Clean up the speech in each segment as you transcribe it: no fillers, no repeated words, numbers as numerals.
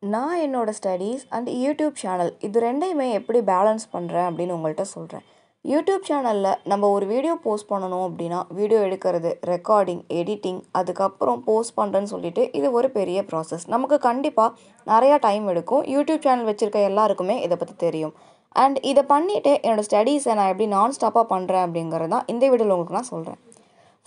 நான் என்னோட studies and YouTube channel இது ரெண்டையுமே எப்படி பேலன்ஸ் பண்ணுறேன் அப்படின்னு உங்கள்கிட்ட சொல்கிறேன். யூடியூப் சேனலில் நம்ம ஒரு வீடியோ போஸ்ட் பண்ணணும் அப்படின்னா வீடியோ எடுக்கிறது, ரெக்கார்டிங், எடிட்டிங், அதுக்கப்புறம் போஸ்ட் பண்ணுறேன்னு சொல்லிட்டு இது ஒரு பெரிய ப்ராசஸ். நமக்கு கண்டிப்பாக நிறையா டைம் எடுக்கும். யூடியூப் சேனல் வச்சுருக்க எல்லாருக்குமே இதை பற்றி தெரியும். அண்ட் இதை பண்ணிவிட்டு என்னோடய ஸ்டடீஸை நான் எப்படி நான் ஸ்டாப்பாக பண்ணுறேன் அப்படிங்கிறது தான் இந்த வீடியோவில் உங்களுக்கு நான் சொல்கிறேன்.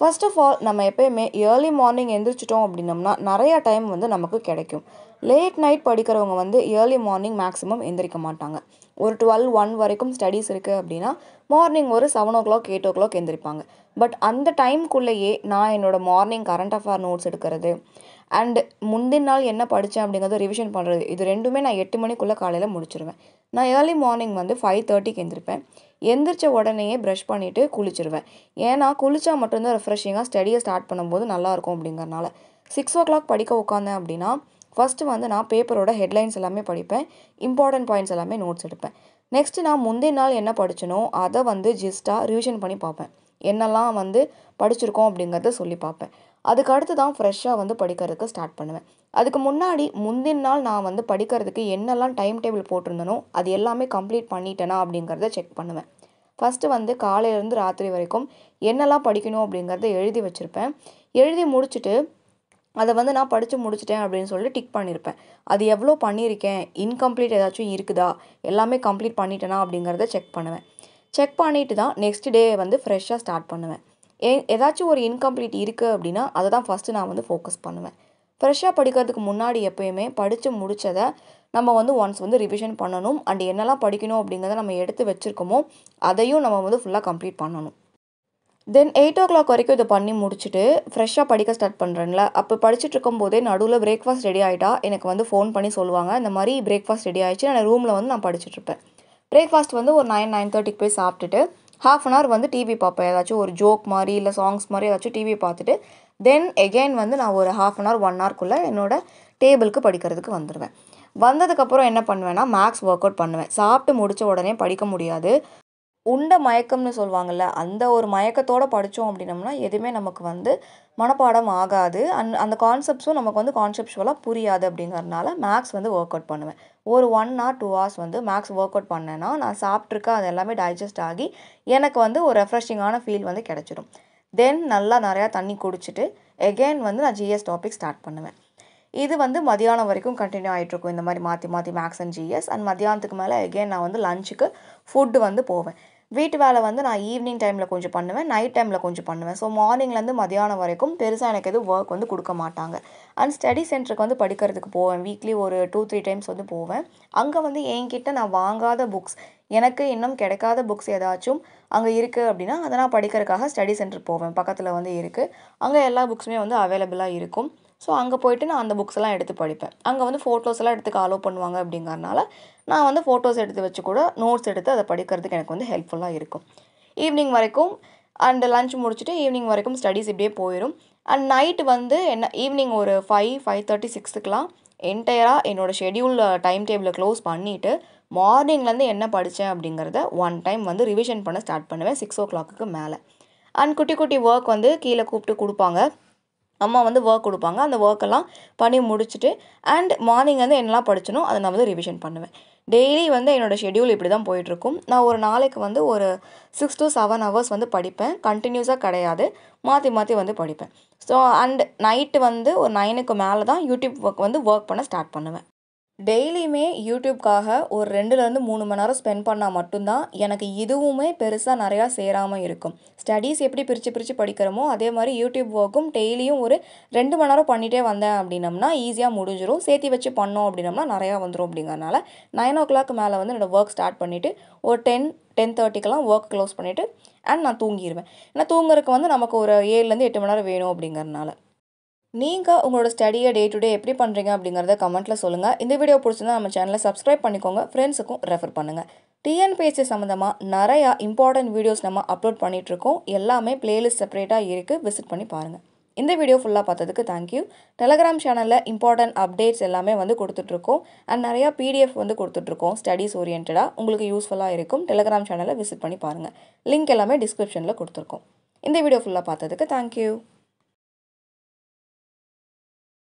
ஃபர்ஸ்ட் ஆஃப் ஆல் நம்ம எப்போயுமே ஏர்லி மார்னிங் எழுந்திரிச்சிட்டோம் அப்படின்னம்னா நிறையா டைம் நமக்கு கிடைக்கும். லேட் நைட் படிக்கிறவங்க ஏர்லி மார்னிங் மேக்ஸிமம் எந்திரிக்க மாட்டாங்க. ஒரு 12-1 வரைக்கும் ஸ்டடீஸ் இருக்குது அப்படின்னா மார்னிங் ஒரு 7 o'clock 8 o'clock எந்திரிப்பாங்க. பட் அந்த டைம்குள்ளேயே நான் என்னோடய மார்னிங் கரண்ட் அஃபேர் நோட்ஸ் எடுக்கிறது அண்ட் முந்தின நாள் என்ன படித்தேன் அப்படிங்கிறத ரிவிஷன் பண்ணுறது, இது ரெண்டுமே நான் 8 மணிக்குள்ளே காலையில் முடிச்சிருவேன். நான் ஏர்லி மார்னிங் 5:30க்கு எந்திரிப்பேன். எந்திரிச்ச உடனேயே ப்ரஷ் பண்ணிவிட்டு குளிச்சிருவேன். ஏன்னா குளித்தா மட்டும்தான் ரெஃப்ரெஷிங்காக ஸ்டடியை ஸ்டார்ட் பண்ணும்போது நல்லாயிருக்கும் அப்படிங்கிறனால. 6 o'clock படிக்க உட்காந்தேன் அப்படின்னா ஃபஸ்ட்டு நான் பேப்பரோட ஹெட்லைன்ஸ் எல்லாமே படிப்பேன். இம்பார்ட்டன்ட் பாயிண்ட்ஸ் எல்லாமே நோட்ஸ் எடுப்பேன். நெக்ஸ்ட்டு நான் முந்தின நாள் என்ன படித்தனோ அதை ஜஸ்ட்டாக ரிவிஷன் பண்ணி பார்ப்பேன். என்னெல்லாம் படிச்சிருக்கோம் அப்படிங்கிறத சொல்லி பார்ப்பேன். அதுக்கு அடுத்து தான் ஃப்ரெஷ்ஷாக படிக்கிறதுக்கு ஸ்டார்ட் பண்ணுவேன். அதுக்கு முன்னாடி முந்தின நாள் நான் படிக்கிறதுக்கு என்னெல்லாம் டைம் டேபிள் போட்டிருந்தனோ அது எல்லாமே கம்ப்ளீட் பண்ணிட்டேனா அப்படிங்கிறத செக் பண்ணுவேன். ஃபஸ்ட்டு காலையிலேருந்து ராத்திரி வரைக்கும் என்னெல்லாம் படிக்கணும் அப்படிங்கிறத எழுதி வச்சுருப்பேன். எழுதி முடிச்சுட்டு அதை நான் படித்து முடிச்சிட்டேன் அப்படின்னு சொல்லிட்டு டிக் பண்ணியிருப்பேன். அது எவ்வளோ பண்ணியிருக்கேன், இன்கம்ப்ளீட் ஏதாச்சும் இருக்குதா, எல்லாமே கம்ப்ளீட் பண்ணிட்டேனா அப்படிங்கிறத செக் பண்ணுவேன். செக் பண்ணிவிட்டு தான் நெக்ஸ்ட் டே ஃப்ரெஷ்ஷாக ஸ்டார்ட் பண்ணுவேன். ஏதாச்சும் ஒரு இன்கம்ப்ளீட் இருக்குது அப்படின்னா அதை தான் ஃபஸ்ட்டு நான் ஃபோக்கஸ் பண்ணுவேன். ஃப்ரெஷ்ஷாக படிக்கிறதுக்கு முன்னாடி எப்போயுமே படித்து முடித்ததை நம்ம ஒன்ஸ் ரிவிஷன் பண்ணணும். அண்ட் என்னெல்லாம் படிக்கணும் அப்படிங்கிறத நம்ம எடுத்து வச்சுருக்கோமோ அதையும் நம்ம ஃபுல்லாக கம்ப்ளீட் பண்ணணும். தென் 8 o'clock வரைக்கும் இதை பண்ணி முடிச்சுட்டு ஃப்ரெஷ்ஷாக படிக்க ஸ்டார்ட் பண்ணுறேன்ல, அப்போ படிச்சுட்டு இருக்கும்போதே நடுவில் பிரேக்ஃபாஸ்ட் ரெடி ஆகிட்டா எனக்கு ஃபோன் பண்ணி சொல்லுவாங்க, இந்த மாதிரி பிரேக்ஃபாஸ்ட் ரெடி ஆகிடுச்சு, நான் ரூமில் நான் படிச்சுட்ருப்பேன். பிரேக்ஃபாஸ்ட் ஒரு 9-9:30க்கு போய் சாப்பிட்டுட்டு ½ an hour டிவி பார்ப்பேன். ஏதாச்சும் ஒரு ஜோக் மாதிரி இல்லை சாங்ஸ் மாதிரி ஏதாச்சும் டிவி பார்த்துட்டு தென் எகெயின் நான் ஒரு ½ an hour 1 hourக்குள்ளே என்னோடய டேபிளுக்கு படிக்கிறதுக்கு வந்துடுவேன். வந்ததுக்கப்புறம் என்ன பண்ணுவேன்னா மேக்ஸ் ஒர்க் அவுட் பண்ணுவேன். சாப்பிட்டு முடித்த உடனே படிக்க முடியாது. உண்ட மயக்கம்னு சொல்லுவாங்கள்ல, அந்த ஒரு மயக்கத்தோடு படித்தோம் அப்படின்னம்னா எதுவுமே நமக்கு மனப்பாடம் ஆகாது. அந்த கான்செப்ட்ஸும் நமக்கு கான்செப்ஷுவலாக புரியாது. அப்படிங்கிறதுனால மேக்ஸ் ஒர்க் அவுட் பண்ணுவேன். ஒரு 1 hour 2 hours max work out பண்ணேன்னா நான் சாப்பிட்ருக்க அது எல்லாமே டைஜஸ்ட் ஆகி எனக்கு ஒரு ரெஃப்ரெஷிங்கான ஃபீல் கிடச்சிடும். தென் நல்லா நிறையா தண்ணி குடிச்சிட்டு எகெயின் நான் ஜிஎஸ் டாபிக் ஸ்டார்ட் பண்ணுவேன். இது மதியானம் வரைக்கும் கண்டினியூ ஆகிட்ருக்கும். இந்த மாதிரி மாற்றி மாற்றி மேக்ஸ் அண்ட் ஜிஎஸ். அண்ட் மதியானத்துக்கு மேலே எகெயின் நான் லஞ்சுக்கு ஃபுட்டு போவேன். வீட்டு வேலை நான் ஈவினிங் டைமில் கொஞ்சம் பண்ணுவேன், நைட் டைமில் கொஞ்சம் பண்ணுவேன். ஸோ மார்னிங்லேருந்து மதியானம் வரைக்கும் பெருசாக எனக்கு எதுவும் ஒர்க் கொடுக்க மாட்டாங்க. அண்ட் ஸ்டடி சென்டருக்கு படிக்கிறதுக்கு போவேன். வீக்லி ஒரு 2-3 டைம்ஸ் போவேன். அங்கே என்கிட்ட நான் வாங்காத புக்ஸ், எனக்கு இன்னும் கிடைக்காத புக்ஸ் ஏதாச்சும் அங்கே இருக்குது அப்படின்னா அதை நான் படிக்கிறதுக்காக ஸ்டடி சென்டர் போவேன். பக்கத்தில் இருக்குது. அங்கே எல்லா புக்ஸுமே அவைலபிளாக இருக்கும். ஸோ அங்கே போய்ட்டு நான் அந்த புக்ஸ் எல்லாம் எடுத்து படிப்பேன். அங்கே ஃபோட்டோஸ் எல்லாம் எடுத்துக்க அலோவ் பண்ணுவாங்க. அப்படிங்கிறனால நான் ஃபோட்டோஸ் எடுத்து வச்சு கூட நோட்ஸ் எடுத்து அதை படிக்கிறதுக்கு எனக்கு ஹெல்ப்ஃபுல்லாக இருக்கும். ஈவினிங் வரைக்கும் அண்ட் லஞ்ச் முடிச்சுட்டு ஈவினிங் வரைக்கும் ஸ்டடீஸ் இப்படியே போயிடும். அண்ட் நைட்டு என்ன ஈவினிங் ஒரு 5-5:30 6க்குலாம் என்டையராக என்னோடய ஷெடியூல் டைம் டேபிளை க்ளோஸ் பண்ணிவிட்டு மார்னிங்லேருந்து என்ன படித்தேன் அப்படிங்கிறத ஒன் டைம் ரிவிஷன் பண்ண ஸ்டார்ட் பண்ணுவேன் 6 o'clockக்கு மேலே. அண்ட் குட்டி குட்டி ஒர்க் கீழே கூப்பிட்டு கொடுப்பாங்க. அம்மா ஒர்க் கொடுப்பாங்க. அந்த ஒர்க்கெல்லாம் பண்ணி முடிச்சுட்டு அண்ட் மார்னிங் என்னெல்லாம் படிச்சனோ அதை நான் ரிவிஷன் பண்ணுவேன். டெய்லி என்னோடய ஷெடியூல் இப்படி தான் போயிட்டுருக்கும். நான் ஒரு நாளைக்கு ஒரு 6 to 7 hours படிப்பேன். கண்டினியூஸாக கிடையாது, மாற்றி மாற்றி படிப்பேன். ஸோ அண்ட் நைட்டு ஒரு 9க்கு மேலே தான் யூடியூப் ஒர்க் பண்ண ஸ்டார்ட் பண்ணுவேன். டெய்லியுமே யூடியூப்காக ஒரு 2-3 மணி நேரம் ஸ்பெண்ட் பண்ணால் மட்டும்தான் எனக்கு இதுவுமே பெருசாக நிறையா சேராமல் இருக்கும். ஸ்டடீஸ் எப்படி பிரித்து படிக்கிறோமோ அதே மாதிரி யூடியூப் ஒர்க்கும் டெய்லியும் ஒரு 2 மணி நேரம் பண்ணிகிட்டே வந்தேன் அப்படின்னம்னா ஈஸியாக முடிஞ்சிடும். சேர்த்தி வச்சு பண்ணோம் அப்படின்னம்னா நிறையா வந்துடும். அப்படிங்கிறனால 9 o'clock மேலே என்னோடய ஒர்க் ஸ்டார்ட் பண்ணிவிட்டு ஒரு 10-10:30க்கெல்லாம் ஒர்க் க்ளோஸ் பண்ணிவிட்டு அண்ட் நான் தூங்கிடுவேன். ஏன்னா தூங்குறதுக்கு நமக்கு ஒரு 7-8 மணி நேரம் வேணும். அப்படிங்கிறனால நீங்கள் உங்களோட ஸ்டடியை டே டு டே எப்படி பண்ணுறீங்க அப்படிங்கிறத கமெண்ட்டில் சொல்லுங்கள். இந்த வீடியோ பிடிச்சிருந்தா நம்ம சேனலை சப்ஸ்கிரைப் பண்ணிக்கோங்க, ஃப்ரெண்ட்ஸுக்கும் ரெஃபர் பண்ணுங்கள். டிஎன்பிஎஸ்சி சம்மந்தமாக நிறையா இம்பார்ட்டன்ட் வீடியோஸ் நம்ம அப்லோட் பண்ணிகிட்ருக்கோம். எல்லாமே பிளேலிஸ்ட் செப்பரேட்டாக இருக்குது, விசிட் பண்ணி பாருங்கள். இந்த வீடியோ ஃபுல்லாக பார்த்ததுக்கு தேங்க்யூ. டெலகிராம் சேனலில் இம்பார்ட்டன்ட் அப்டேட்ஸ் எல்லாமே கொடுத்துட்ருக்கோம். அண்ட் நிறையா பிடிஎஃப் கொடுத்துட்ருக்கோம் ஸ்டடீஸ் ஓரியன்டாக. உங்களுக்கு யூஸ்ஃபுல்லாக இருக்கும். டெலகிராம் சேனலை விசிட் பண்ணி பாருங்கள். லிங்க் எல்லாமே டிஸ்கிரிப்ஷனில் கொடுத்துருக்கோம். இந்த வீடியோ ஃபுல்லாக பார்த்ததுக்கு தேங்க்யூ.